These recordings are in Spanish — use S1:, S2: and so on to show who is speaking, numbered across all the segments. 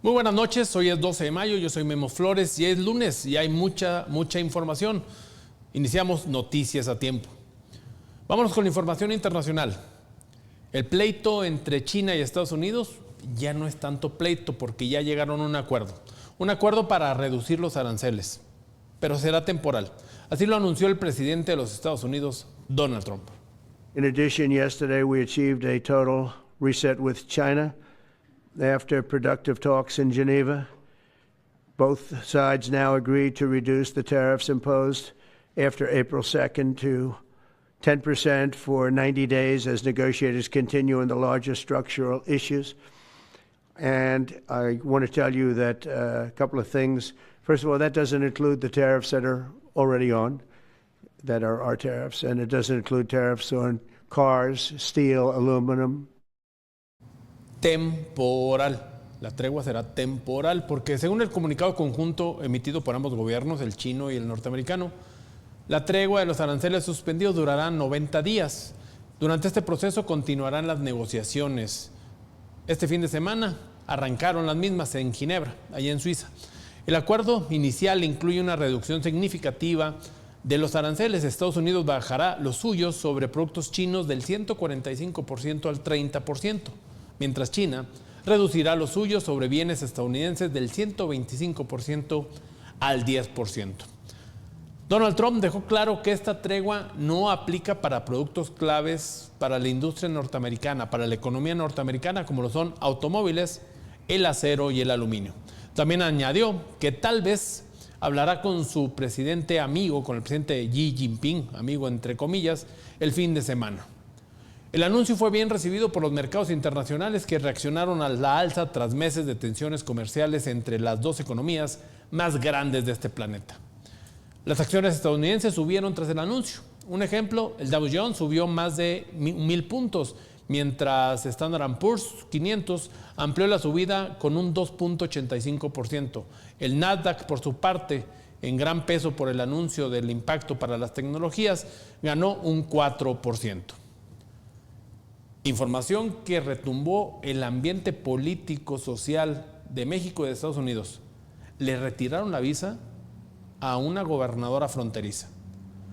S1: Muy buenas noches, hoy es 12 de mayo, yo soy Memo Flores y es lunes y hay mucha información. Iniciamos noticias a tiempo. Vámonos con la información internacional. El pleito entre China y Estados Unidos ya no es tanto pleito porque ya llegaron a un acuerdo para reducir los aranceles, pero será temporal. Así lo anunció el presidente de los Estados Unidos, Donald Trump.
S2: In addition, yesterday we achieved a total reset with China. After productive talks in Geneva, both sides now agreed to reduce the tariffs imposed after April 2nd to 10% for 90 days as negotiators continue on the largest structural issues. And I want to tell you that a couple of things. First of all, that doesn't include the tariffs that are already on, that are our tariffs, and it doesn't include tariffs on cars, steel, aluminum.
S1: Temporal. La tregua será temporal porque según el comunicado conjunto emitido por ambos gobiernos, el chino y el norteamericano, la tregua de los aranceles suspendidos durará 90 días. Durante este proceso continuarán las negociaciones. Este fin de semana arrancaron las mismas en Ginebra, allá en Suiza. El acuerdo inicial incluye una reducción significativa de los aranceles. Estados Unidos bajará los suyos sobre productos chinos del 145% al 30%. Mientras China reducirá los suyos sobre bienes estadounidenses del 125% al 10%. Donald Trump dejó claro que esta tregua no aplica para productos claves para la industria norteamericana, para la economía norteamericana, como lo son automóviles, el acero y el aluminio. También añadió que tal vez hablará con su presidente amigo, con el presidente Xi Jinping, amigo entre comillas, el fin de semana. El anuncio fue bien recibido por los mercados internacionales que reaccionaron a la alza tras meses de tensiones comerciales entre las dos economías más grandes de este planeta. Las acciones estadounidenses subieron tras el anuncio. Un ejemplo, el Dow Jones subió más de 1,000 puntos, mientras Standard & Poor's 500 amplió la subida con un 2.85%. El Nasdaq, por su parte, en gran peso por el anuncio del impacto para las tecnologías, ganó un 4%. Información que retumbó el ambiente político social de México y de Estados Unidos. Le retiraron la visa a una gobernadora fronteriza.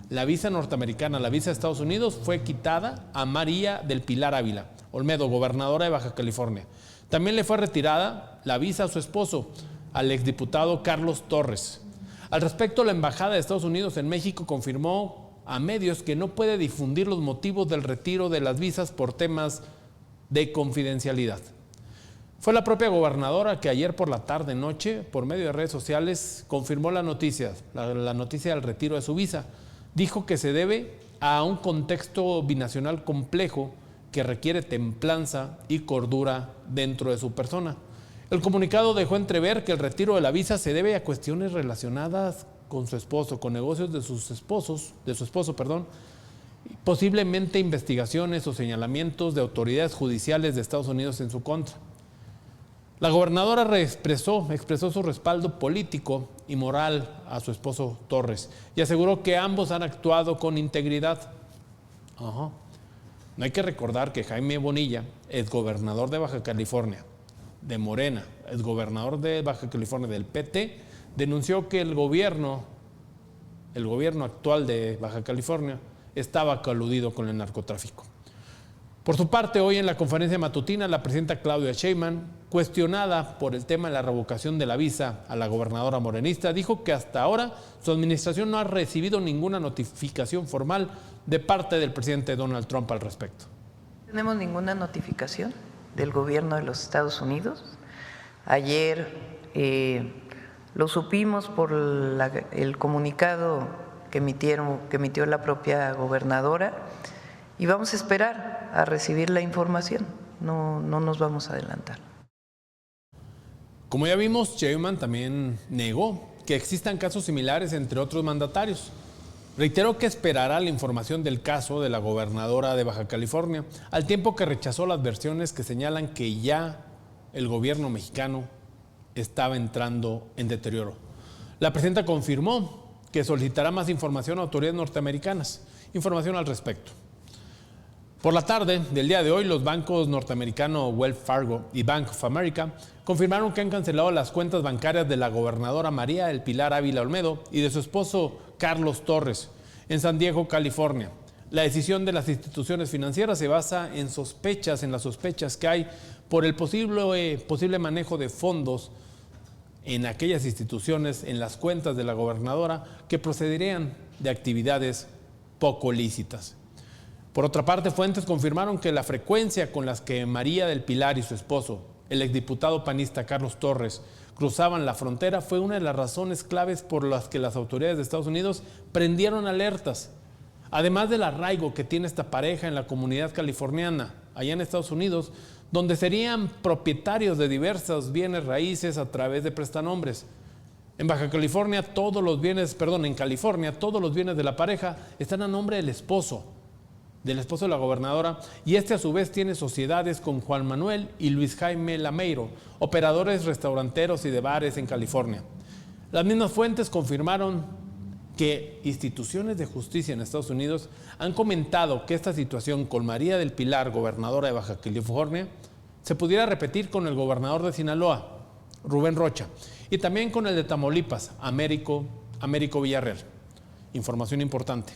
S1: La visa norteamericana, la visa de Estados Unidos, fue quitada a María del Pilar Ávila Olmedo, gobernadora de Baja California. También le fue retirada la visa a su esposo, al exdiputado Carlos Torres. Al respecto, la Embajada de Estados Unidos en México confirmó a medios que no puede difundir los motivos del retiro de las visas por temas de confidencialidad. Fue la propia gobernadora que ayer por la tarde-noche, por medio de redes sociales, confirmó la noticia del retiro de su visa. Dijo que se debe a un contexto binacional complejo que requiere templanza y cordura dentro de su persona. El comunicado dejó entrever que el retiro de la visa se debe a cuestiones relacionadas con su esposo, con negocios de su esposo, posiblemente investigaciones o señalamientos de autoridades judiciales de Estados Unidos en su contra. La gobernadora expresó su respaldo político y moral a su esposo Torres y aseguró que ambos han actuado con integridad. No hay que recordar que Jaime Bonilla, exgobernador de Baja California, de Morena, exgobernador de Baja California del PT, denunció que el gobierno actual de Baja California estaba coludido con el narcotráfico. Por su parte, hoy en la conferencia matutina, la presidenta Claudia Sheinbaum, cuestionada por el tema de la revocación de la visa a la gobernadora morenista, dijo que hasta ahora su administración no ha recibido ninguna notificación formal de parte del presidente Donald Trump al respecto.
S3: No tenemos ninguna notificación del gobierno de los Estados Unidos. Ayer lo supimos por el comunicado que emitió la propia gobernadora y vamos a esperar a recibir la información. No nos vamos a adelantar.
S1: Como ya vimos, Sheinbaum también negó que existan casos similares entre otros mandatarios. Reiteró que esperará la información del caso de la gobernadora de Baja California, al tiempo que rechazó las versiones que señalan que ya el gobierno mexicano estaba entrando en deterioro. La presidenta confirmó que solicitará más información a autoridades norteamericanas, información al respecto. Por la tarde del día de hoy, los bancos norteamericanos Wells Fargo y Bank of America confirmaron que han cancelado las cuentas bancarias de la gobernadora María del Pilar Ávila Olmedo y de su esposo Carlos Torres en San Diego, California. La decisión de las instituciones financieras se basa en las sospechas que hay por el posible manejo de fondos en aquellas instituciones, en las cuentas de la gobernadora, que procederían de actividades poco lícitas. Por otra parte, fuentes confirmaron que la frecuencia con las que María del Pilar y su esposo, el exdiputado panista Carlos Torres, cruzaban la frontera fue una de las razones claves por las que las autoridades de Estados Unidos prendieron alertas. Además del arraigo que tiene esta pareja en la comunidad californiana, allá en Estados Unidos, donde serían propietarios de diversos bienes raíces a través de prestanombres. En California, todos los bienes de la pareja están a nombre del esposo de la gobernadora, y este a su vez tiene sociedades con Juan Manuel y Luis Jaime Lameiro, operadores restauranteros y de bares en California. Las mismas fuentes confirmaron que instituciones de justicia en Estados Unidos han comentado que esta situación con María del Pilar, gobernadora de Baja California, se pudiera repetir con el gobernador de Sinaloa, Rubén Rocha, y también con el de Tamaulipas, Américo Villarreal. Información importante.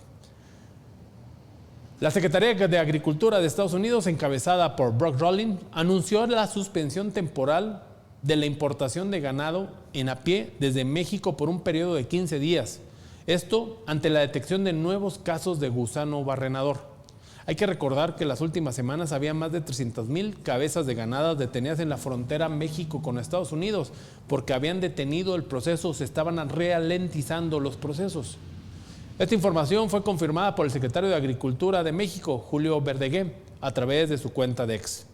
S1: La Secretaría de Agricultura de Estados Unidos, encabezada por Brock Rawlings, anunció la suspensión temporal de la importación de ganado en a pie desde México por un periodo de 15 días. Esto ante la detección de nuevos casos de gusano barrenador. Hay que recordar que en las últimas semanas había más de 300,000 cabezas de ganado detenidas en la frontera México con Estados Unidos porque habían detenido el proceso, se estaban ralentizando los procesos. Esta información fue confirmada por el secretario de Agricultura de México, Julio Verdegué, a través de su cuenta de X.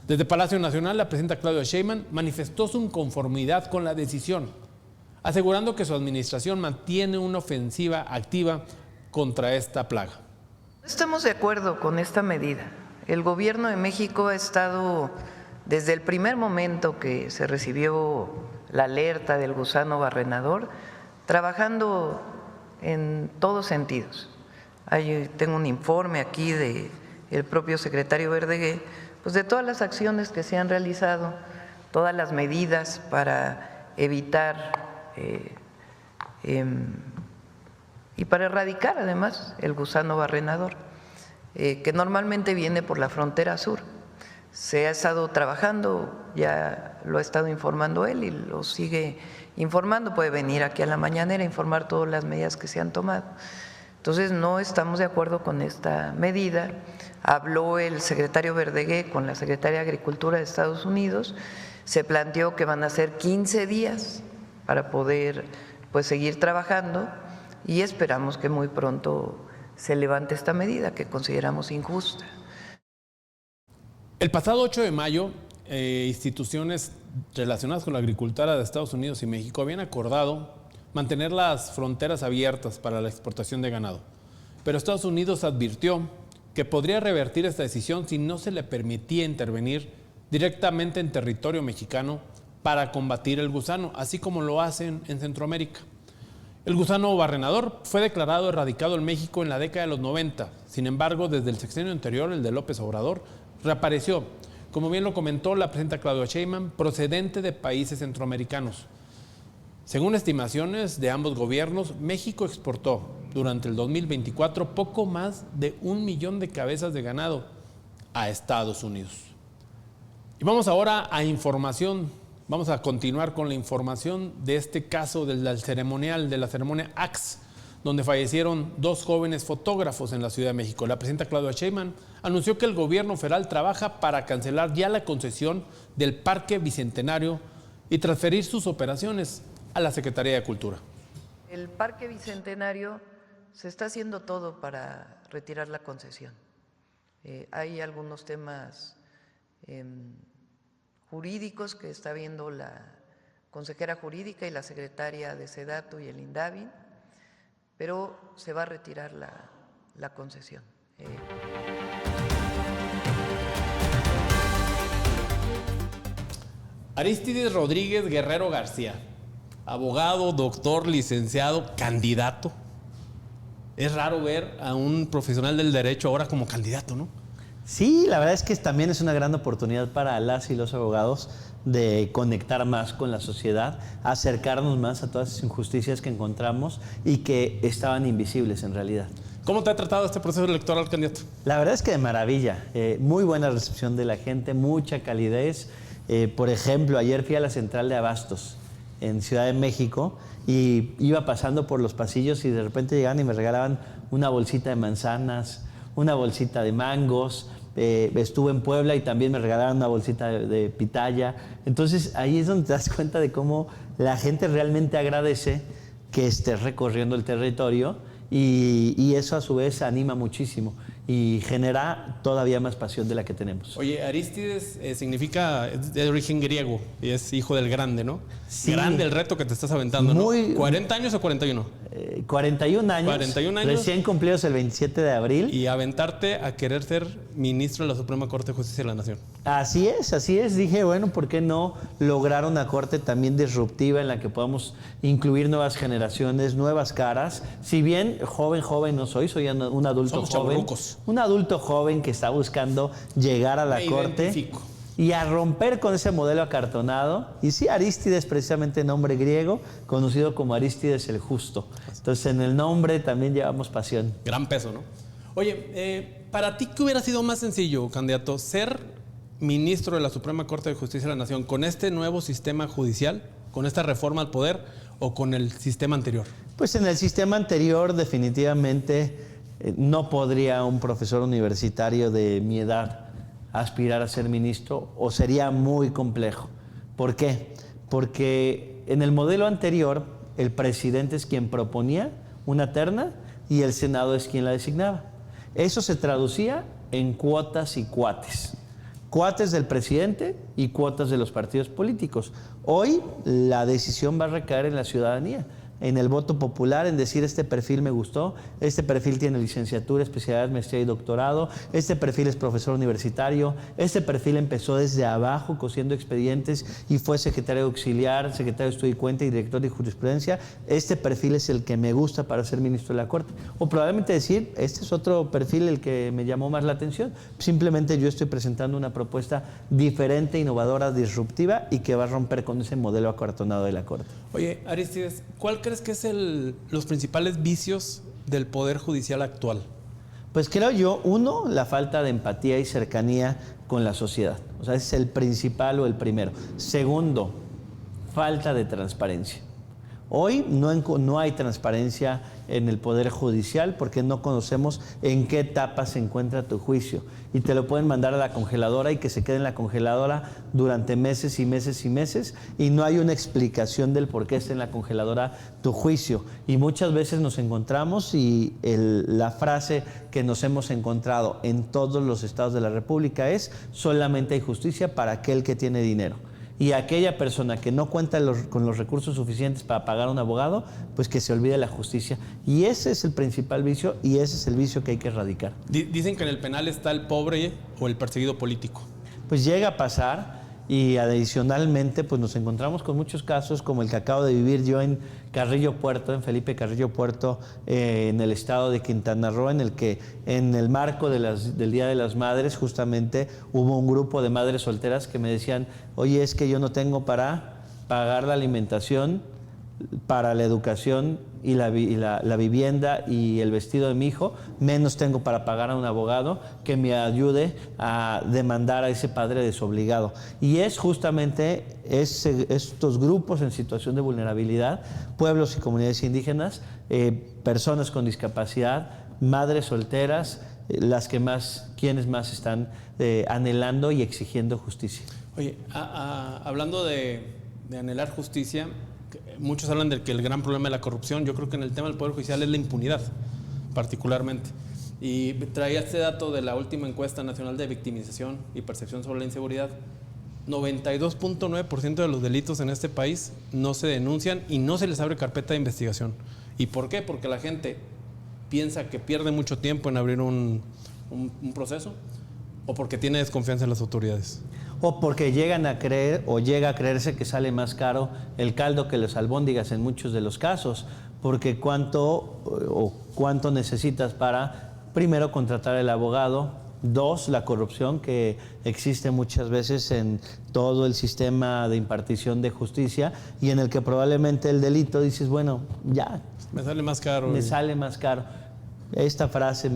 S1: Desde Palacio Nacional, la presidenta Claudia Sheinbaum manifestó su inconformidad con la decisión, asegurando que su administración mantiene una ofensiva activa contra esta plaga.
S3: Estamos de acuerdo con esta medida. El gobierno de México ha estado, desde el primer momento que se recibió la alerta del gusano barrenador, trabajando en todos sentidos. Tengo un informe aquí del propio secretario Verdegué, pues de todas las acciones que se han realizado, todas las medidas para evitar y para erradicar además el gusano barrenador, que normalmente viene por la frontera sur. Se ha estado trabajando, ya lo ha estado informando él y lo sigue informando, puede venir aquí a la mañanera a informar todas las medidas que se han tomado. Entonces no estamos de acuerdo con esta medida. Habló el secretario Verdegué con la secretaria de Agricultura de Estados Unidos, se planteó que van a ser 15 días para poder seguir trabajando y esperamos que muy pronto se levante esta medida que consideramos injusta.
S1: El pasado 8 de mayo, instituciones relacionadas con la agricultura de Estados Unidos y México habían acordado mantener las fronteras abiertas para la exportación de ganado. Pero Estados Unidos advirtió que podría revertir esta decisión si no se le permitía intervenir directamente en territorio mexicano para combatir el gusano, así como lo hacen en Centroamérica. El gusano barrenador fue declarado erradicado en México en la década de los 90. Sin embargo, desde el sexenio anterior, el de López Obrador, reapareció, como bien lo comentó la presidenta Claudia Sheinbaum, procedente de países centroamericanos. Según estimaciones de ambos gobiernos, México exportó durante el 2024 poco más de 1 millón de cabezas de ganado a Estados Unidos. Y vamos ahora a información. Vamos a continuar con la información de este caso de la ceremonia AX, donde fallecieron 2 jóvenes fotógrafos en la Ciudad de México. La presidenta Claudia Sheinbaum anunció que el gobierno federal trabaja para cancelar ya la concesión del Parque Bicentenario y transferir sus operaciones a la Secretaría de Cultura.
S3: El Parque Bicentenario se está haciendo todo para retirar la concesión. Hay algunos temas jurídicos que está viendo la consejera jurídica y la secretaria de SEDATU y el INDAVI, pero se va a retirar la concesión.
S1: Arístides Rodríguez Guerrero García, abogado, doctor, licenciado, candidato. Es raro ver a un profesional del derecho ahora como candidato, ¿no?
S4: Sí, la verdad es que también es una gran oportunidad para las y los abogados de conectar más con la sociedad, acercarnos más a todas esas injusticias que encontramos y que estaban invisibles en realidad.
S1: ¿Cómo te ha tratado este proceso electoral, candidato?
S4: La verdad es que de maravilla, muy buena recepción de la gente, mucha calidez. Por ejemplo, ayer fui a la central de Abastos en Ciudad de México y iba pasando por los pasillos y de repente llegaban y me regalaban una bolsita de manzanas, una bolsita de mangos. Estuve en Puebla y también me regalaron una bolsita de pitaya. Entonces ahí es donde te das cuenta de cómo la gente realmente agradece que estés recorriendo el territorio y eso a su vez anima muchísimo y genera todavía más pasión de la que tenemos.
S1: Oye, Arístides significa, es de origen griego y es hijo del grande, ¿no?
S4: Sí.
S1: Grande el reto que te estás aventando, ¿no? ¿40 años o 41?
S4: 41 años,
S1: 41 años,
S4: recién cumplidos el 27 de abril.
S1: Y aventarte a querer ser ministro de la Suprema Corte de Justicia de la Nación.
S4: Así es. Dije, bueno, ¿por qué no lograr una corte también disruptiva en la que podamos incluir nuevas generaciones, nuevas caras? Si bien joven no soy un adulto
S1: Somos
S4: joven.
S1: chavorrucos.
S4: Un adulto joven que está buscando llegar a la
S1: Me
S4: corte
S1: identifico.
S4: y a romper con ese modelo acartonado. Y sí, Arístides, precisamente nombre griego, conocido como Arístides el Justo. Entonces, en el nombre también llevamos pasión.
S1: Gran peso, ¿no? Oye, para ti, ¿qué hubiera sido más sencillo, candidato? ¿Ser ministro de la Suprema Corte de Justicia de la Nación con este nuevo sistema judicial, con esta reforma al poder o con el sistema anterior?
S4: Pues en el sistema anterior definitivamente no podría un profesor universitario de mi edad aspirar a ser ministro o sería muy complejo. ¿Por qué? Porque en el modelo anterior el presidente es quien proponía una terna y el Senado es quien la designaba. Eso se traducía en cuotas y cuates. Cuotas del presidente y cuotas de los partidos políticos. Hoy la decisión va a recaer en la ciudadanía, en el voto popular, en decir este perfil me gustó, este perfil tiene licenciatura, especialidad, maestría y doctorado, este perfil es profesor universitario, este perfil empezó desde abajo cosiendo expedientes y fue secretario auxiliar, secretario de Estudio y Cuenta y director de jurisprudencia, este perfil es el que me gusta para ser ministro de la Corte. O probablemente decir, este es otro perfil el que me llamó más la atención, simplemente yo estoy presentando una propuesta diferente, innovadora, disruptiva y que va a romper con ese modelo acartonado de la Corte.
S1: Oye, Arístides, ¿cuál crees que es los principales vicios del Poder Judicial actual?
S4: Pues creo yo, uno, la falta de empatía y cercanía con la sociedad. O sea, ese es el principal o el primero. Segundo, falta de transparencia. Hoy no hay transparencia en el Poder Judicial porque no conocemos en qué etapa se encuentra tu juicio. Y te lo pueden mandar a la congeladora y que se quede en la congeladora durante meses y meses y meses y no hay una explicación del por qué está en la congeladora tu juicio. Y muchas veces nos encontramos y la frase que nos hemos encontrado en todos los estados de la República es: solamente hay justicia para aquel que tiene dinero. Y aquella persona que no cuenta con los recursos suficientes para pagar a un abogado, pues que se olvide la justicia. Y ese es el principal vicio y ese es el vicio que hay que erradicar.
S1: Dicen que en el penal está el pobre o el perseguido político.
S4: Pues llega a pasar y adicionalmente pues nos encontramos con muchos casos como el que acabo de vivir yo en Carrillo Puerto, en Felipe Carrillo Puerto, en el estado de Quintana Roo, en el que en el marco del Día de las Madres justamente hubo un grupo de madres solteras que me decían: oye, es que yo no tengo para pagar la alimentación, para la educación y la vivienda y el vestido de mi hijo, menos tengo para pagar a un abogado que me ayude a demandar a ese padre desobligado. Y es justamente estos grupos en situación de vulnerabilidad, pueblos y comunidades indígenas, personas con discapacidad, madres solteras, quienes más están anhelando y exigiendo justicia.
S1: Oye, hablando de anhelar justicia, muchos hablan de que el gran problema de la corrupción, yo creo que en el tema del Poder Judicial es la impunidad, particularmente. Y traía este dato de la última encuesta nacional de victimización y percepción sobre la inseguridad. 92.9% de los delitos en este país no se denuncian y no se les abre carpeta de investigación. ¿Y por qué? Porque la gente piensa que pierde mucho tiempo en abrir un proceso o porque tiene desconfianza en las autoridades.
S4: O porque llegan a creer o llega a creerse que sale más caro el caldo que las albóndigas en muchos de los casos, porque cuánto necesitas para primero contratar el abogado, 2, la corrupción que existe muchas veces en todo el sistema de impartición de justicia y en el que probablemente el delito dices, bueno, ya.
S1: Me sale más caro.
S4: Me sale más caro. Esta frase,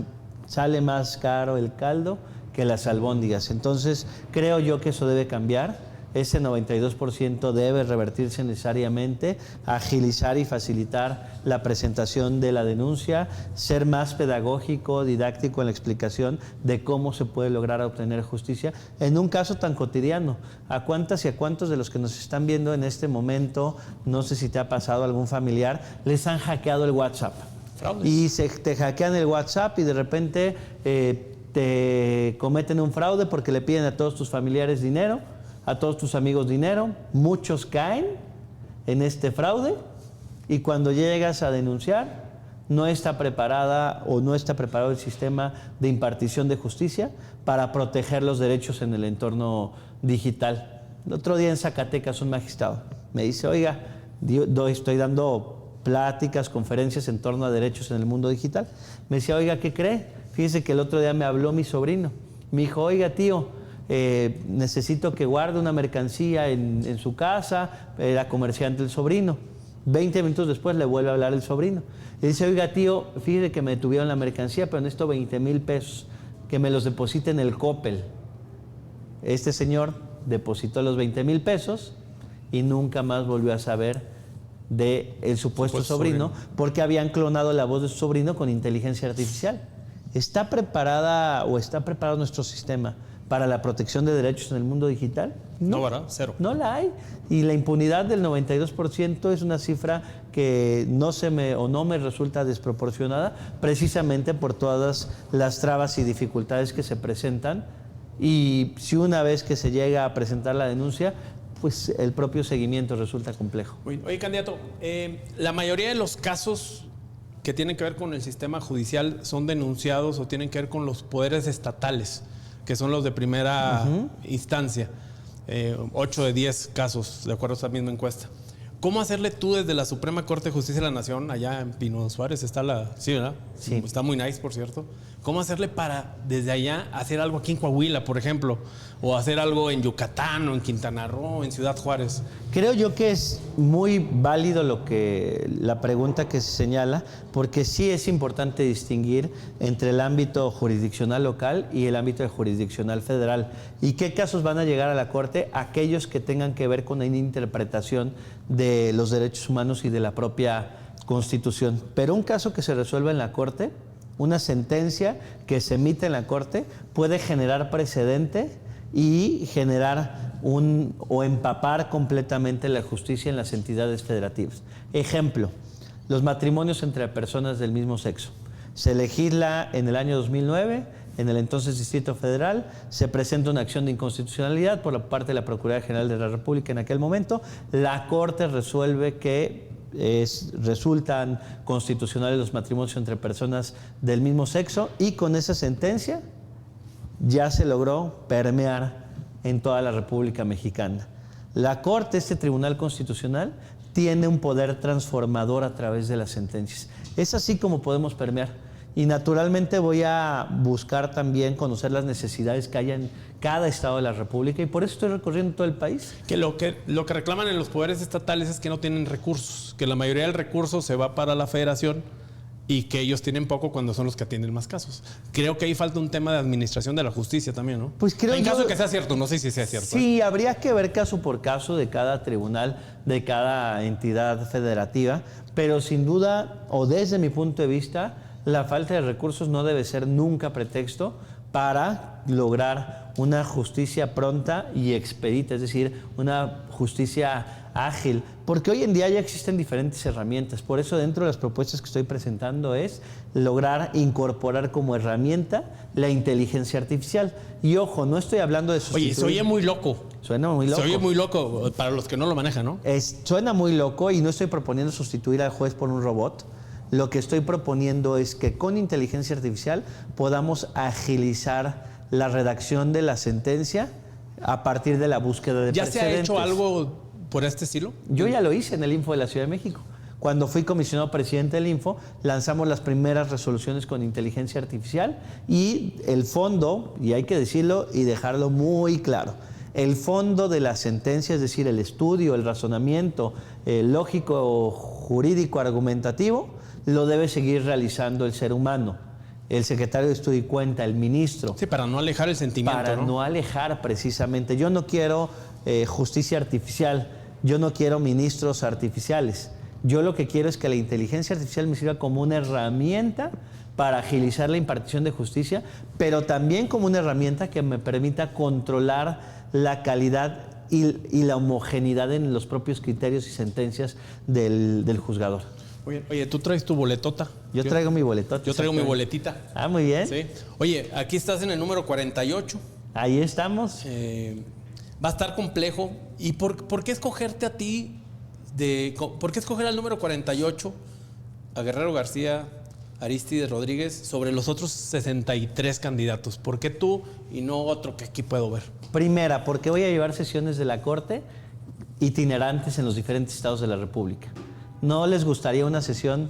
S4: sale más caro el caldo que las albóndigas. Entonces, creo yo que eso debe cambiar. Ese 92% debe revertirse necesariamente, agilizar y facilitar la presentación de la denuncia, ser más pedagógico, didáctico en la explicación de cómo se puede lograr obtener justicia en un caso tan cotidiano. ¿A cuántas y a cuántos de los que nos están viendo en este momento, no sé si te ha pasado algún familiar, les han hackeado el WhatsApp?
S1: Fraudes.
S4: Y te hackean el WhatsApp y de repente te cometen un fraude porque le piden a todos tus familiares dinero, a todos tus amigos dinero, muchos caen en este fraude y cuando llegas a denunciar no está preparada o no está preparado el sistema de impartición de justicia para proteger los derechos en el entorno digital. El otro día en Zacatecas un magistrado me dice, oiga, estoy dando pláticas, conferencias en torno a derechos en el mundo digital. Me decía, oiga, ¿qué cree? Fíjese que el otro día me habló mi sobrino. Me dijo, oiga, tío, necesito que guarde una mercancía en su casa. Era comerciante el sobrino. 20 minutos después le vuelve a hablar el sobrino. Y dice, oiga, tío, fíjese que me detuvieron la mercancía, pero necesito 20,000 pesos, que me los deposite en el Coppel. Este señor depositó los 20,000 pesos y nunca más volvió a saber del supuesto sobrino, porque habían clonado la voz de su sobrino con inteligencia artificial. ¿Está preparado nuestro sistema para la protección de derechos en el mundo digital?
S1: No, ¿verdad? Cero.
S4: No la hay. Y la impunidad del 92% es una cifra que no me resulta desproporcionada, precisamente por todas las trabas y dificultades que se presentan. Y si una vez que se llega a presentar la denuncia, pues el propio seguimiento resulta complejo.
S1: Oye, candidato, la mayoría de los casos que tienen que ver con el sistema judicial son denunciados o tienen que ver con los poderes estatales, que son los de primera instancia. 8 de 10 casos, de acuerdo a esta misma encuesta. ¿Cómo hacerle tú desde la Suprema Corte de Justicia de la Nación, allá en Pino Suárez, está sí, ¿verdad?
S4: Sí.
S1: Está muy nice, por cierto. ¿Cómo hacerle para, desde allá, hacer algo aquí en Coahuila, por ejemplo? O hacer algo en Yucatán, o en Quintana Roo, en Ciudad Juárez.
S4: Creo yo que es muy válido la pregunta que se señala, porque sí es importante distinguir entre el ámbito jurisdiccional local y el ámbito jurisdiccional federal. ¿Y qué casos van a llegar a la Corte? Aquellos que tengan que ver con la interpretación de los derechos humanos y de la propia Constitución. Pero un caso que se resuelva en la Corte, una sentencia que se emite en la Corte, puede generar precedente y generar o empapar completamente la justicia en las entidades federativas. Ejemplo, los matrimonios entre personas del mismo sexo. Se legisla en el año 2009, en el entonces Distrito Federal, se presenta una acción de inconstitucionalidad por la parte de la Procuraduría General de la República en aquel momento. La Corte resuelve que resultan constitucionales los matrimonios entre personas del mismo sexo y con esa sentencia ya se logró permear en toda la República Mexicana. La Corte, este Tribunal Constitucional, tiene un poder transformador a través de las sentencias. Es así como podemos permear. Y naturalmente voy a buscar también conocer las necesidades que haya en cada estado de la República y por eso estoy recorriendo todo el país.
S1: Que lo que reclaman en los poderes estatales es que no tienen recursos, que la mayoría del recurso se va para la federación y que ellos tienen poco cuando son los que atienden más casos. Creo que ahí falta un tema de administración de la justicia también, ¿no?
S4: Pues creo
S1: en caso de que sea cierto, no sé si sea cierto.
S4: Sí, habría que ver caso por caso de cada tribunal, de cada entidad federativa, pero sin duda, o desde mi punto de vista, la falta de recursos no debe ser nunca pretexto para lograr una justicia pronta y expedita, es decir, una justicia ágil, porque hoy en día ya existen diferentes herramientas. Por eso dentro de las propuestas que estoy presentando es lograr incorporar como herramienta la inteligencia artificial. Y ojo, no estoy hablando de sustituir.
S1: Oye, se oye muy loco.
S4: Suena muy loco.
S1: Se oye muy loco para los que no lo manejan, ¿no?
S4: Suena muy loco y no estoy proponiendo sustituir al juez por un robot. Lo que estoy proponiendo es que con inteligencia artificial podamos agilizar la redacción de la sentencia a partir de la búsqueda de precedentes.
S1: ¿Ya se ha hecho algo por este estilo?
S4: Yo ya lo hice en el Info de la Ciudad de México. Cuando fui comisionado presidente del Info, lanzamos las primeras resoluciones con inteligencia artificial y el fondo, y hay que decirlo y dejarlo muy claro, el fondo de la sentencia, es decir, el estudio, el razonamiento lógico, jurídico, argumentativo, lo debe seguir realizando el ser humano. El secretario de Estudio y Cuenta, el ministro.
S1: Sí, para no alejar el sentimiento,
S4: Para no alejar precisamente. Yo no quiero justicia artificial, yo no quiero ministros artificiales. Yo lo que quiero es que la inteligencia artificial me sirva como una herramienta para agilizar la impartición de justicia, pero también como una herramienta que me permita controlar la calidad y la homogeneidad en los propios criterios y sentencias del juzgador.
S1: Oye, ¿tú traes tu boletota?
S4: Yo traigo mi boletota.
S1: Yo traigo mi boletita.
S4: Ah, muy bien.
S1: Sí. Oye, aquí estás en el número 48.
S4: Ahí estamos.
S1: Va a estar complejo. ¿Y por qué escogerte a ti? ¿Por qué escoger al número 48 a Guerrero García, Arístides Rodríguez, sobre los otros 63 candidatos? ¿Por qué tú y no otro que aquí puedo ver?
S4: Primera, porque voy a llevar sesiones de la Corte itinerantes en los diferentes estados de la República. ¿No les gustaría una sesión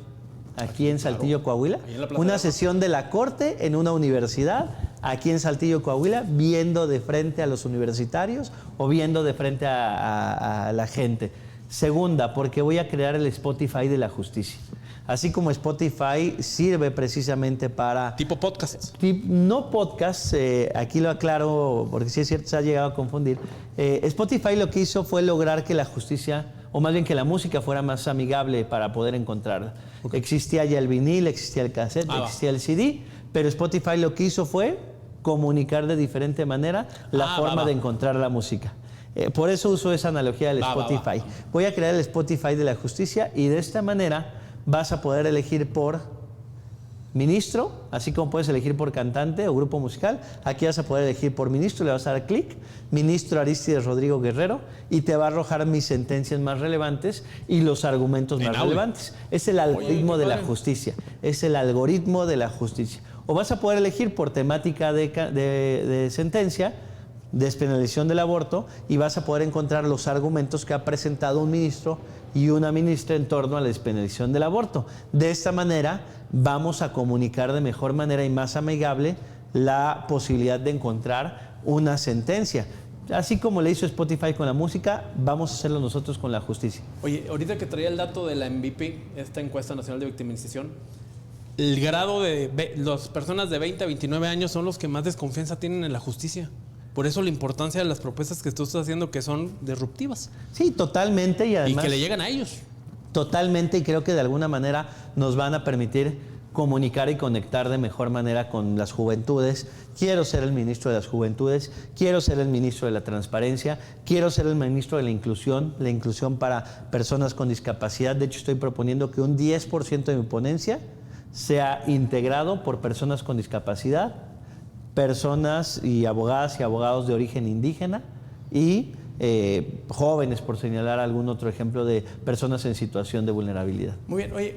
S4: aquí en Saltillo, Coahuila? Una sesión de la Corte en una universidad, aquí en Saltillo, Coahuila, viendo de frente a los universitarios o viendo de frente a la gente. Segunda, porque voy a crear el Spotify de la justicia. Así como Spotify sirve precisamente para...
S1: ¿Tipo podcast?
S4: No podcast, aquí lo aclaro porque sí es cierto, se ha llegado a confundir. Spotify lo que hizo fue lograr que la justicia, o más bien que la música fuera más amigable para poder encontrarla. Okay. Existía ya el vinil, existía el cassette, existía el CD, pero Spotify lo que hizo fue comunicar de diferente manera la forma de encontrar la música. Por eso uso esa analogía del Spotify. Voy a crear el Spotify de la justicia y de esta manera vas a poder elegir por ministro, así como puedes elegir por cantante o grupo musical. Aquí vas a poder elegir por ministro, le vas a dar clic, ministro Arístides Rodrigo Guerrero, y te va a arrojar mis sentencias más relevantes y los argumentos más relevantes. Es el algoritmo de la justicia, es el algoritmo de la justicia. O vas a poder elegir por temática de sentencia, despenalización del aborto, y vas a poder encontrar los argumentos que ha presentado un ministro y una ministra en torno a la despenalización del aborto. De esta manera vamos a comunicar de mejor manera y más amigable la posibilidad de encontrar una sentencia. Así como le hizo Spotify con la música, vamos a hacerlo nosotros con la justicia.
S1: Oye, ahorita que traía el dato de la MVP, esta encuesta nacional de victimización, el grado de las personas de 20 a 29 años son los que más desconfianza tienen en la justicia. Por eso la importancia de las propuestas que tú estás haciendo, que son disruptivas.
S4: Sí, totalmente. Y además,
S1: que le llegan a ellos.
S4: Totalmente, y creo que de alguna manera nos van a permitir comunicar y conectar de mejor manera con las juventudes. Quiero ser el ministro de las juventudes, quiero ser el ministro de la transparencia, quiero ser el ministro de la inclusión para personas con discapacidad. De hecho, estoy proponiendo que un 10% de mi ponencia sea integrado por personas con discapacidad, personas y abogadas y abogados de origen indígena y jóvenes, por señalar algún otro ejemplo de personas en situación de vulnerabilidad.
S1: Muy bien. Oye,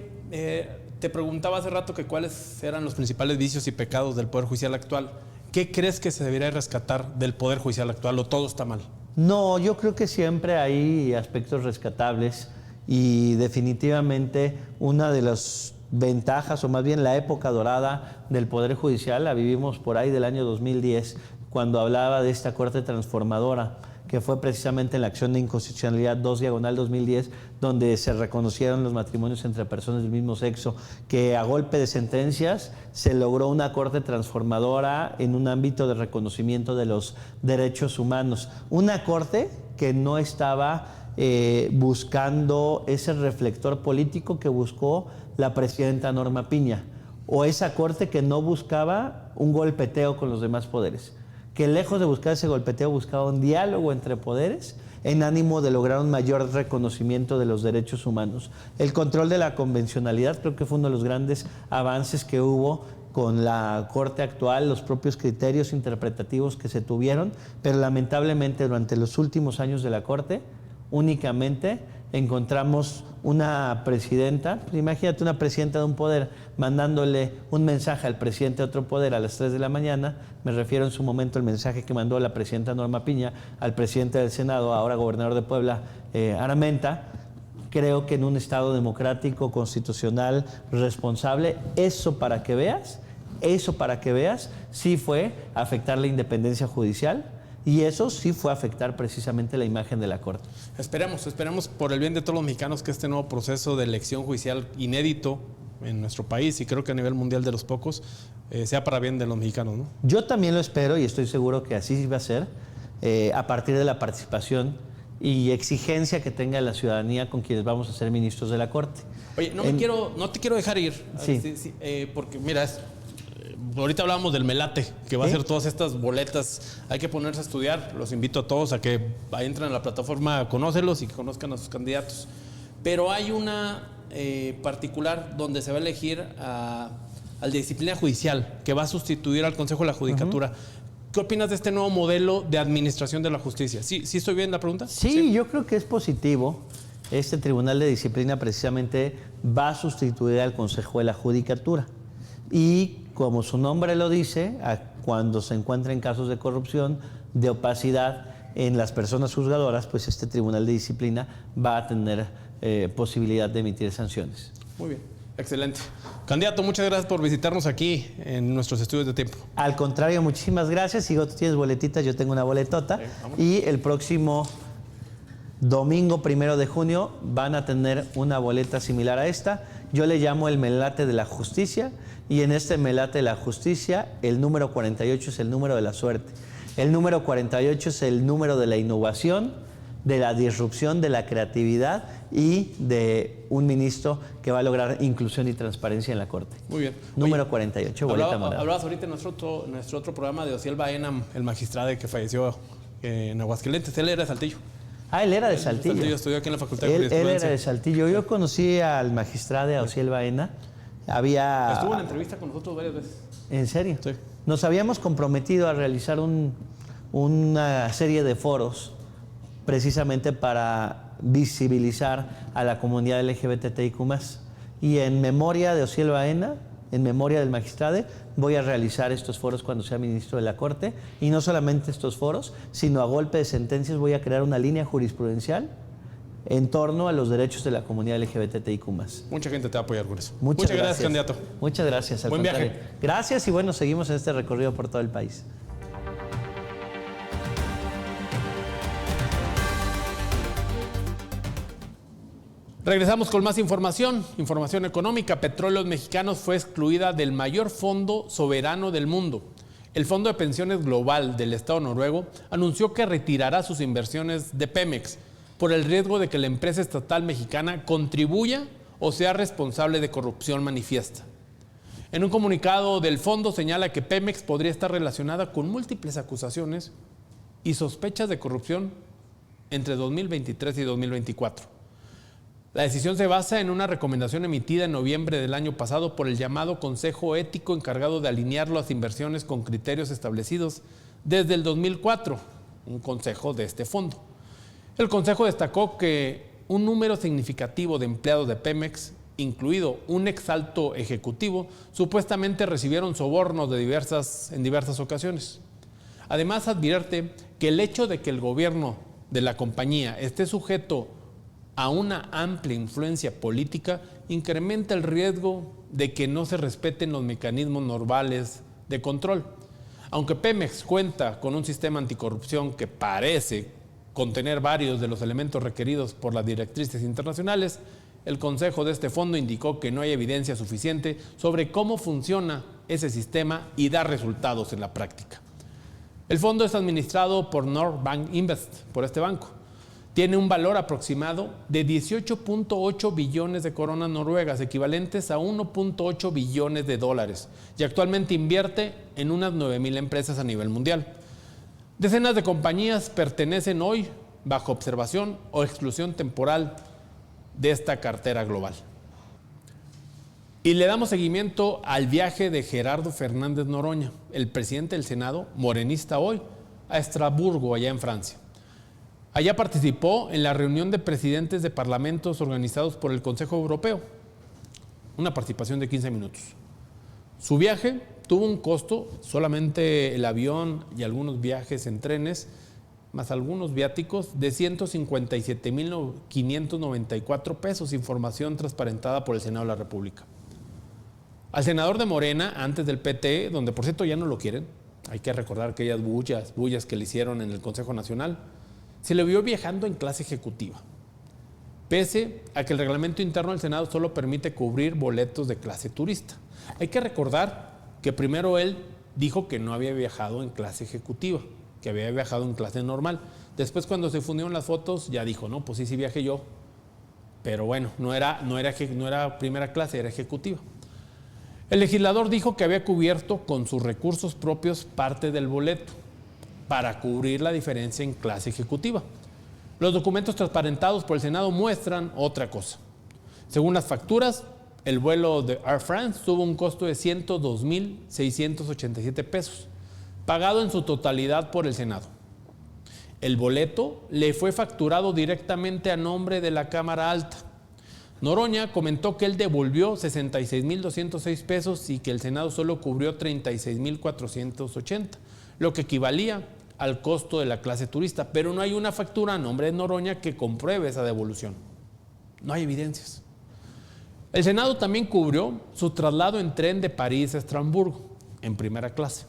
S1: te preguntaba hace rato que cuáles eran los principales vicios y pecados del Poder Judicial actual. ¿Qué crees que se debería rescatar del Poder Judicial actual o todo está mal?
S4: No, yo creo que siempre hay aspectos rescatables y definitivamente una de las ventajas, o más bien la época dorada del Poder Judicial, la vivimos por ahí del año 2010, cuando hablaba de esta Corte Transformadora, que fue precisamente en la acción de inconstitucionalidad 2/2010, donde se reconocieron los matrimonios entre personas del mismo sexo, que a golpe de sentencias se logró una Corte Transformadora en un ámbito de reconocimiento de los derechos humanos. Una Corte que no estaba buscando ese reflector político que buscó la presidenta Norma Piña, o esa Corte que no buscaba un golpeteo con los demás poderes, que lejos de buscar ese golpeteo buscaba un diálogo entre poderes en ánimo de lograr un mayor reconocimiento de los derechos humanos. El control de la convencionalidad creo que fue uno de los grandes avances que hubo con la Corte actual, los propios criterios interpretativos que se tuvieron, pero lamentablemente durante los últimos años de la Corte únicamente encontramos una presidenta, imagínate una presidenta de un poder mandándole un mensaje al presidente de otro poder a las 3 de la mañana, me refiero en su momento al mensaje que mandó la presidenta Norma Piña al presidente del Senado, ahora gobernador de Puebla, Aramenta, Creo que en un Estado democrático, constitucional, responsable, eso para que veas, sí fue afectar la independencia judicial y eso sí fue afectar precisamente la imagen de la Corte.
S1: Esperemos por el bien de todos los mexicanos que este nuevo proceso de elección judicial inédito en nuestro país y creo que a nivel mundial de los pocos, sea para bien de los mexicanos, ¿no?
S4: Yo también lo espero y estoy seguro que así va a ser a partir de la participación y exigencia que tenga la ciudadanía con quienes vamos a ser ministros de la Corte.
S1: Oye, no te quiero dejar ir,
S4: Sí.
S1: porque mira, ahorita hablábamos del melate, que va a ser todas estas boletas, hay que ponerse a estudiar, los invito a todos a que entren a la plataforma, conócelos y que conozcan a sus candidatos. Pero hay una particular donde se va a elegir al de disciplina judicial, que va a sustituir al Consejo de la Judicatura. ¿Qué opinas de este nuevo modelo de administración de la justicia? ¿Sí estoy bien la pregunta?
S4: Sí, yo creo que es positivo. Este Tribunal de Disciplina precisamente va a sustituir al Consejo de la Judicatura. Y como su nombre lo dice, cuando se encuentren casos de corrupción, de opacidad en las personas juzgadoras, pues este Tribunal de Disciplina va a tener posibilidad de emitir sanciones.
S1: Muy bien, excelente. Candidato, muchas gracias por visitarnos aquí en nuestros estudios de tiempo.
S4: Al contrario, muchísimas gracias. Si tú tienes boletitas, yo tengo una boletota. Y el próximo domingo 1 de junio van a tener una boleta similar a esta. Yo le llamo el melate de la justicia. Y en este melate de la justicia, el número 48 es el número de la suerte. El número 48 es el número de la innovación, de la disrupción, de la creatividad y de un ministro que va a lograr inclusión y transparencia en la Corte.
S1: Muy bien.
S4: Número 48, boleta morada.
S1: Hablabas ahorita en nuestro otro programa de Ociel Baena, el magistrado que falleció en Aguascalientes. Él era de Saltillo.
S4: Ah, él era de Saltillo.
S1: Saltillo, estudió aquí en la Facultad de
S4: Él
S1: Jurisprudencia.
S4: era de Saltillo. Yo conocí al magistrado Ociel Baena.
S1: Estuvo en entrevista con nosotros varias veces.
S4: ¿En serio?
S1: Sí.
S4: Nos habíamos comprometido a realizar una serie de foros precisamente para visibilizar a la comunidad LGBTIQ+. Y en memoria de Ociel Baena, en memoria del magistrado, voy a realizar estos foros cuando sea ministro de la Corte. Y no solamente estos foros, sino a golpe de sentencias voy a crear una línea jurisprudencial en torno a los derechos de la comunidad LGBTIQ+.
S1: Mucha gente te va a apoyar por eso.
S4: Muchas
S1: gracias, candidato.
S4: Muchas gracias.
S1: Buen viaje.
S4: Gracias y bueno, seguimos en este recorrido por todo el país.
S1: Regresamos con más información económica. Petróleos Mexicanos fue excluida del mayor fondo soberano del mundo. El Fondo de Pensiones Global del Estado noruego anunció que retirará sus inversiones de Pemex por el riesgo de que la empresa estatal mexicana contribuya o sea responsable de corrupción manifiesta. En un comunicado del fondo señala que Pemex podría estar relacionada con múltiples acusaciones y sospechas de corrupción entre 2023 y 2024. La decisión se basa en una recomendación emitida en noviembre del año pasado por el llamado Consejo Ético encargado de alinear las inversiones con criterios establecidos desde el 2004, un consejo de este fondo. El consejo destacó que un número significativo de empleados de Pemex, incluido un exalto ejecutivo, supuestamente recibieron sobornos en diversas ocasiones. Además, advierte que el hecho de que el gobierno de la compañía esté sujeto a una amplia influencia política incrementa el riesgo de que no se respeten los mecanismos normales de control. Aunque Pemex cuenta con un sistema anticorrupción que parece contener varios de los elementos requeridos por las directrices internacionales, el consejo de este fondo indicó que no hay evidencia suficiente sobre cómo funciona ese sistema y da resultados en la práctica. El fondo es administrado por Nordbank Invest, por este banco. Tiene un valor aproximado de 18.8 billones de coronas noruegas, equivalentes a 1.8 billones de dólares, y actualmente invierte en unas 9,000 empresas a nivel mundial. Decenas de compañías pertenecen hoy bajo observación o exclusión temporal de esta cartera global. Y le damos seguimiento al viaje de Gerardo Fernández Noroña, el presidente del Senado, morenista hoy, a Estrasburgo, allá en Francia. Allá participó en la reunión de presidentes de parlamentos organizados por el Consejo Europeo, una participación de 15 minutos. Su viaje tuvo un costo, solamente el avión y algunos viajes en trenes, más algunos viáticos, de 157,594 pesos, información transparentada por el Senado de la República. Al senador de Morena, antes del PT, donde por cierto ya no lo quieren, hay que recordar aquellas bullas que le hicieron en el Consejo Nacional, se le vio viajando en clase ejecutiva, pese a que el reglamento interno del Senado solo permite cubrir boletos de clase turista. Hay que recordar que primero él dijo que no había viajado en clase ejecutiva, que había viajado en clase normal. Después, cuando se fundieron las fotos, ya dijo, no, pues sí viajé yo, pero bueno, no era primera clase, era ejecutiva. El legislador dijo que había cubierto con sus recursos propios parte del boleto para cubrir la diferencia en clase ejecutiva. Los documentos transparentados por el Senado muestran otra cosa. Según las facturas, el vuelo de Air France tuvo un costo de 102,687 pesos, pagado en su totalidad por el Senado. El boleto le fue facturado directamente a nombre de la Cámara Alta. Noroña comentó que él devolvió 66,206 pesos y que el Senado solo cubrió 36,480, lo que equivalía al costo de la clase turista, pero no hay una factura a nombre de Noroña que compruebe esa devolución. No hay evidencias. El Senado también cubrió su traslado en tren de París a Estrasburgo, en primera clase.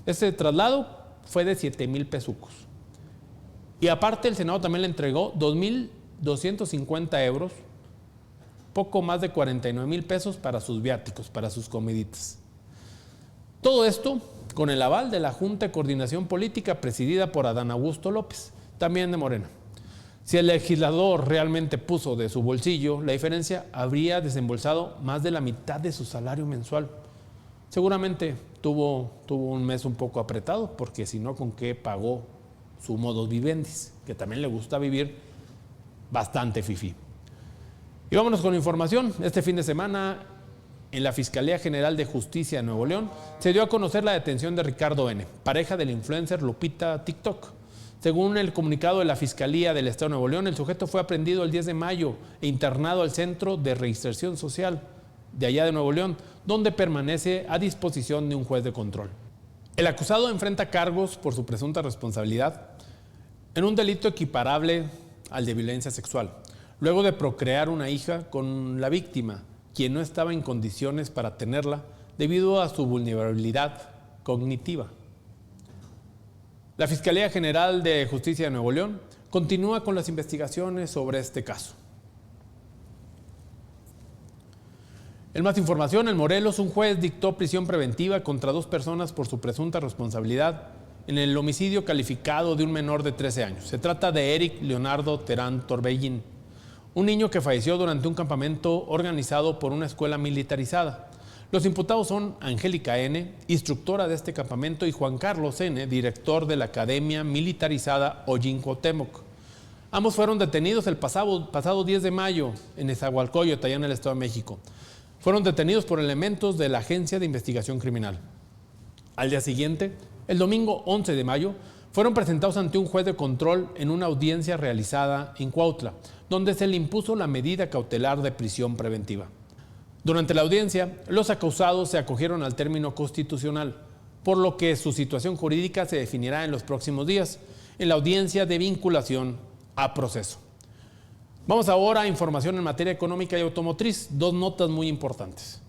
S1: Ese traslado fue de 7,000 pesucos. Y aparte el Senado también le entregó 2,250 euros, poco más de 49,000 pesos para sus viáticos, para sus comiditas. Todo esto con el aval de la Junta de Coordinación Política presidida por Adán Augusto López, también de Morena. Si el legislador realmente puso de su bolsillo, la diferencia habría desembolsado más de la mitad de su salario mensual. Seguramente tuvo un mes un poco apretado, porque si no, ¿con qué pagó su modus vivendi? Que también le gusta vivir bastante fifí. Y vámonos con información. Este fin de semana, en la Fiscalía General de Justicia de Nuevo León, se dio a conocer la detención de Ricardo N., pareja del influencer Lupita TikTok. Según el comunicado de la Fiscalía del Estado de Nuevo León, el sujeto fue aprendido el 10 de mayo e internado al Centro de Reinserción Social de allá de Nuevo León, donde permanece a disposición de un juez de control. El acusado enfrenta cargos por su presunta responsabilidad en un delito equiparable al de violencia sexual, luego de procrear una hija con la víctima, quien no estaba en condiciones para tenerla debido a su vulnerabilidad cognitiva. La Fiscalía General de Justicia de Nuevo León continúa con las investigaciones sobre este caso. En más información, en Morelos, un juez dictó prisión preventiva contra 2 personas por su presunta responsabilidad en el homicidio calificado de un menor de 13 años. Se trata de Eric Leonardo Terán Torbellín, un niño que falleció durante un campamento organizado por una escuela militarizada. Los imputados son Angélica N., instructora de este campamento, y Juan Carlos N., director de la Academia Militarizada Ollin-Cuauhtémoc. Ambos fueron detenidos el pasado 10 de mayo en Nezahualcóyotl, allá en el Estado de México. Fueron detenidos por elementos de la Agencia de Investigación Criminal. Al día siguiente, el domingo 11 de mayo, fueron presentados ante un juez de control en una audiencia realizada en Cuautla, donde se le impuso la medida cautelar de prisión preventiva. Durante la audiencia, los acusados se acogieron al término constitucional, por lo que su situación jurídica se definirá en los próximos días, en la audiencia de vinculación a proceso. Vamos ahora a información en materia económica y automotriz, 2 notas muy importantes.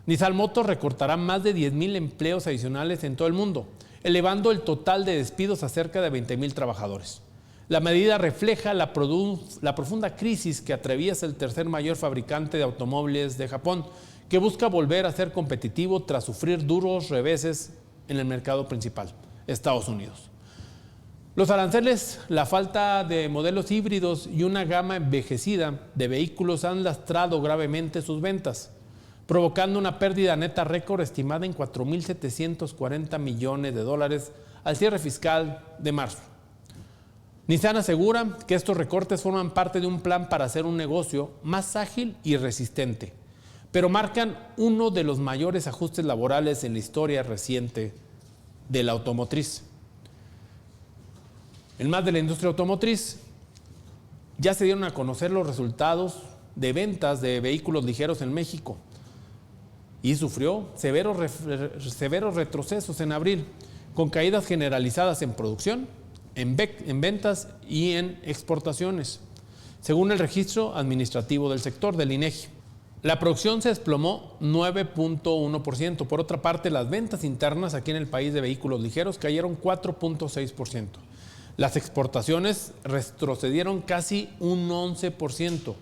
S1: Nissan Motors recortará más de 10,000 empleos adicionales en todo el mundo, elevando el total de despidos a cerca de 20,000 trabajadores. La medida refleja la profunda crisis que atraviesa el tercer mayor fabricante de automóviles de Japón, que busca volver a ser competitivo tras sufrir duros reveses en el mercado principal, Estados Unidos. Los aranceles, la falta de modelos híbridos y una gama envejecida de vehículos han lastrado gravemente sus ventas, provocando una pérdida neta récord estimada en 4,740 millones de dólares al cierre fiscal de marzo. Nissan asegura que estos recortes forman parte de un plan para hacer un negocio más ágil y resistente, pero marcan uno de los mayores ajustes laborales en la historia reciente de la automotriz. En más de la industria automotriz, ya se dieron a conocer los resultados de ventas de vehículos ligeros en México y sufrió severos retrocesos en abril, con caídas generalizadas en producción en ventas y en exportaciones, según el registro administrativo del sector del INEGI. La producción se desplomó 9.1%. Por otra parte, las ventas internas aquí en el país de vehículos ligeros cayeron 4.6%. Las exportaciones retrocedieron casi un 11%,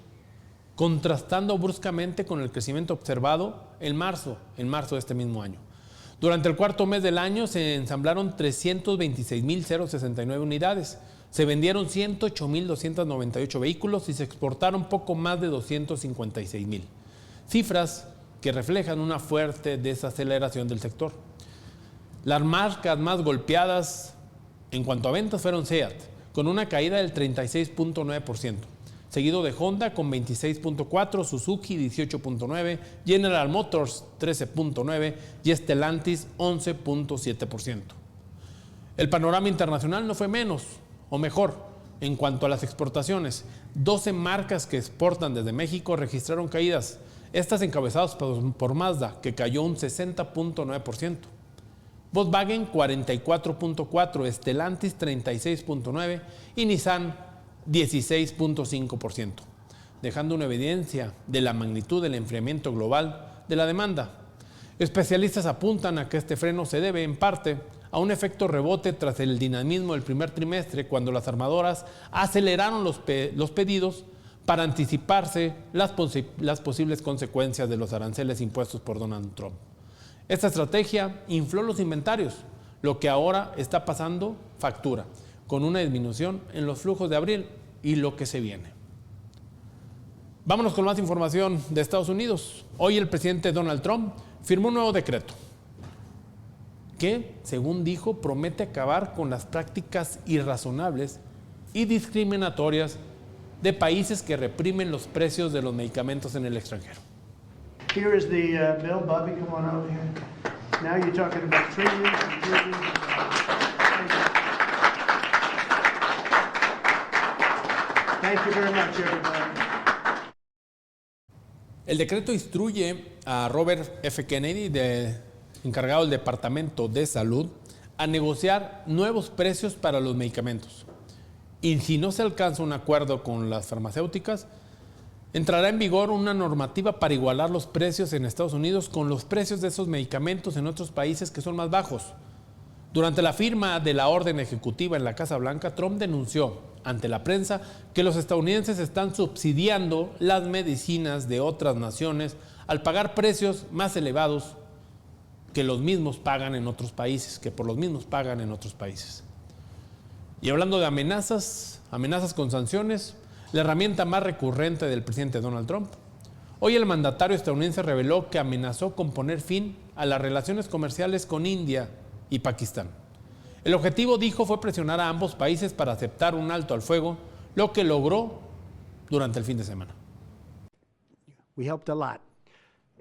S1: contrastando bruscamente con el crecimiento observado en marzo de este mismo año. Durante el cuarto mes del año se ensamblaron 326.069 unidades, se vendieron 108.298 vehículos y se exportaron poco más de 256.000. Cifras que reflejan una fuerte desaceleración del sector. Las marcas más golpeadas en cuanto a ventas fueron SEAT, con una caída del 36.9%, seguido de Honda con 26.4%, Suzuki 18.9%, General Motors 13.9% y Stellantis 11.7%. El panorama internacional no fue menos o mejor. En cuanto a las exportaciones, 12 marcas que exportan desde México registraron caídas, estas encabezadas por Mazda, que cayó un 60.9%. Volkswagen 44.4%, Stellantis 36.9% y Nissan 16.5%, dejando una evidencia de la magnitud del enfriamiento global de la demanda. Especialistas apuntan a que este freno se debe, en parte, a un efecto rebote tras el dinamismo del primer trimestre, cuando las armadoras aceleraron los pedidos para anticiparse las posibles consecuencias de los aranceles impuestos por Donald Trump. Esta estrategia infló los inventarios, lo que ahora está pasando factura, con una disminución en los flujos de abril y lo que se viene. Vámonos con más información de Estados Unidos. Hoy el presidente Donald Trump firmó un nuevo decreto que, según dijo, promete acabar con las prácticas irrazonables y discriminatorias de países que reprimen los precios de los medicamentos en el extranjero.
S2: Here is the bill. Bobby, come on over here. Now you're talking about premiums and premiums. Thank you very much, everybody.
S1: El decreto instruye a Robert F. Kennedy, encargado del Departamento de Salud, a negociar nuevos precios para los medicamentos. Y si no se alcanza un acuerdo con las farmacéuticas, entrará en vigor una normativa para igualar los precios en Estados Unidos con los precios de esos medicamentos en otros países que son más bajos. Durante la firma de la orden ejecutiva en la Casa Blanca, Trump denunció ante la prensa que los estadounidenses están subsidiando las medicinas de otras naciones al pagar precios más elevados que los mismos pagan en otros países, Y hablando de amenazas con sanciones, la herramienta más recurrente del presidente Donald Trump. Hoy el mandatario estadounidense reveló que amenazó con poner fin a las relaciones comerciales con India y Pakistán. El objetivo, dijo, fue presionar a ambos países para aceptar un alto al fuego, lo que logró durante el fin de semana.
S2: We helped a lot,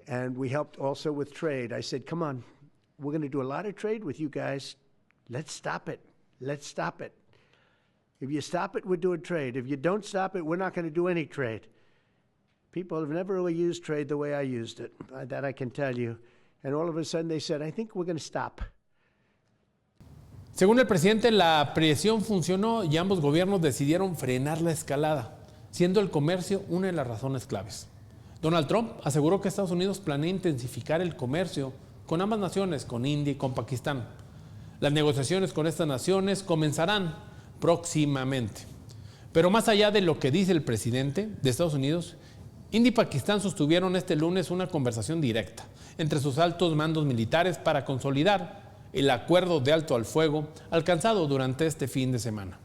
S2: and we helped also with trade. I said, come on, we're going to do a lot of trade with you guys. Let's stop it. Let's stop it. If you stop it, we're doing trade. If you don't stop it, we're not going to do any trade. People have never really used trade the way I used it. That I can tell you. And all of a sudden they said, I think we're going to stop.
S1: Según el presidente, la presión funcionó y ambos gobiernos decidieron frenar la escalada, siendo el comercio una de las razones claves. Donald Trump aseguró que Estados Unidos planea intensificar el comercio con ambas naciones, con India y con Pakistán. Las negociaciones con estas naciones comenzarán próximamente. Pero más allá de lo que dice el presidente de Estados Unidos, India y Pakistán sostuvieron este lunes una conversación directa entre sus altos mandos militares para consolidar el acuerdo de alto al fuego alcanzado durante este fin de semana.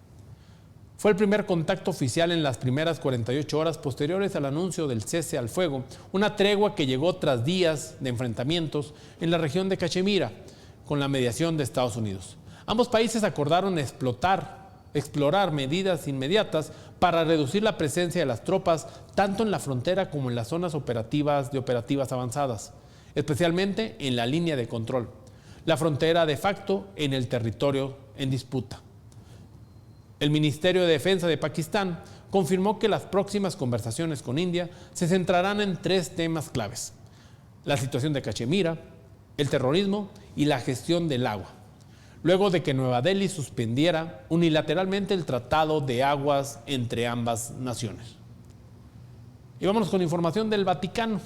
S1: Fue el primer contacto oficial en las primeras 48 horas posteriores al anuncio del cese al fuego, una tregua que llegó tras días de enfrentamientos en la región de Cachemira, con la mediación de Estados Unidos. Ambos países acordaron explorar medidas inmediatas para reducir la presencia de las tropas tanto en la frontera como en las zonas operativas avanzadas, especialmente en la línea de control, la frontera de facto en el territorio en disputa. El Ministerio de Defensa de Pakistán confirmó que las próximas conversaciones con India se centrarán en 3 temas claves: la situación de Cachemira, el terrorismo y la gestión del agua. luego de que Nueva Delhi suspendiera unilateralmente el Tratado de Aguas entre ambas naciones. Y vámonos con información del Vaticano.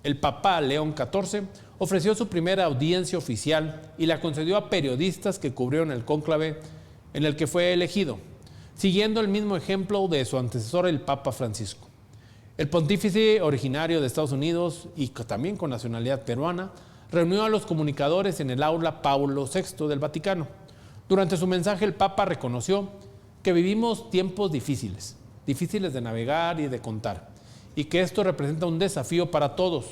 S1: El Papa León XIV ofreció su primera audiencia oficial y la concedió a periodistas que cubrieron el cónclave en el que fue elegido, siguiendo el mismo ejemplo de su antecesor, el Papa Francisco. El pontífice, originario de Estados Unidos y también con nacionalidad peruana, reunió a los comunicadores en el aula Paulo VI del Vaticano. Durante su mensaje, el Papa reconoció que vivimos tiempos difíciles de navegar y de contar, y que esto representa un desafío para todos,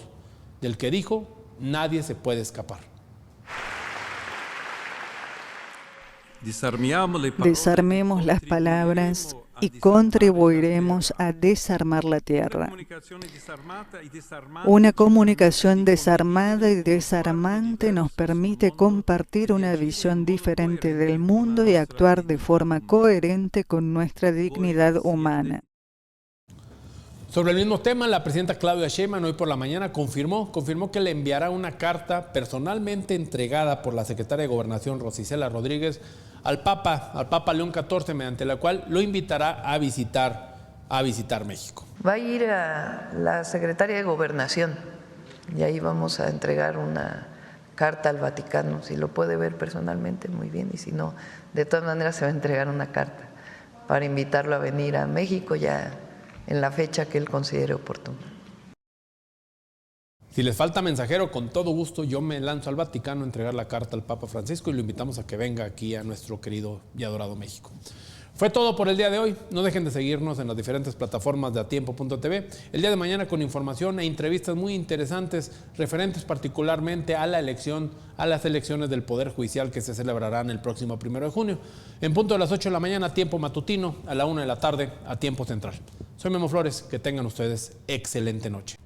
S1: del que dijo, nadie se puede escapar.
S5: Desarmemos las palabras y contribuiremos a desarmar la tierra. Una comunicación desarmada y desarmante nos permite compartir una visión diferente del mundo y actuar de forma coherente con nuestra dignidad humana.
S1: Sobre el mismo tema, la presidenta Claudia Sheinbaum hoy por la mañana confirmó que le enviará una carta personalmente entregada por la secretaria de Gobernación, Rosicela Rodríguez, al Papa León XIV, mediante la cual lo invitará a visitar México.
S3: Va a ir a la secretaria de Gobernación y ahí vamos a entregar una carta al Vaticano. Si lo puede ver personalmente, muy bien, y si no, de todas maneras se va a entregar una carta para invitarlo a venir a México ya en la fecha que él considere oportuna.
S1: Si les falta mensajero, con todo gusto yo me lanzo al Vaticano a entregar la carta al Papa Francisco y lo invitamos a que venga aquí a nuestro querido y adorado México. Fue todo por el día de hoy. No dejen de seguirnos en las diferentes plataformas de atiempo.tv. El día de mañana con información e entrevistas muy interesantes referentes particularmente a las elecciones del Poder Judicial que se celebrarán el próximo 1 de junio. En punto de las 8 de la mañana, tiempo matutino, a la 1 de la tarde, a tiempo central. Soy Memo Flores. Que tengan ustedes excelente noche.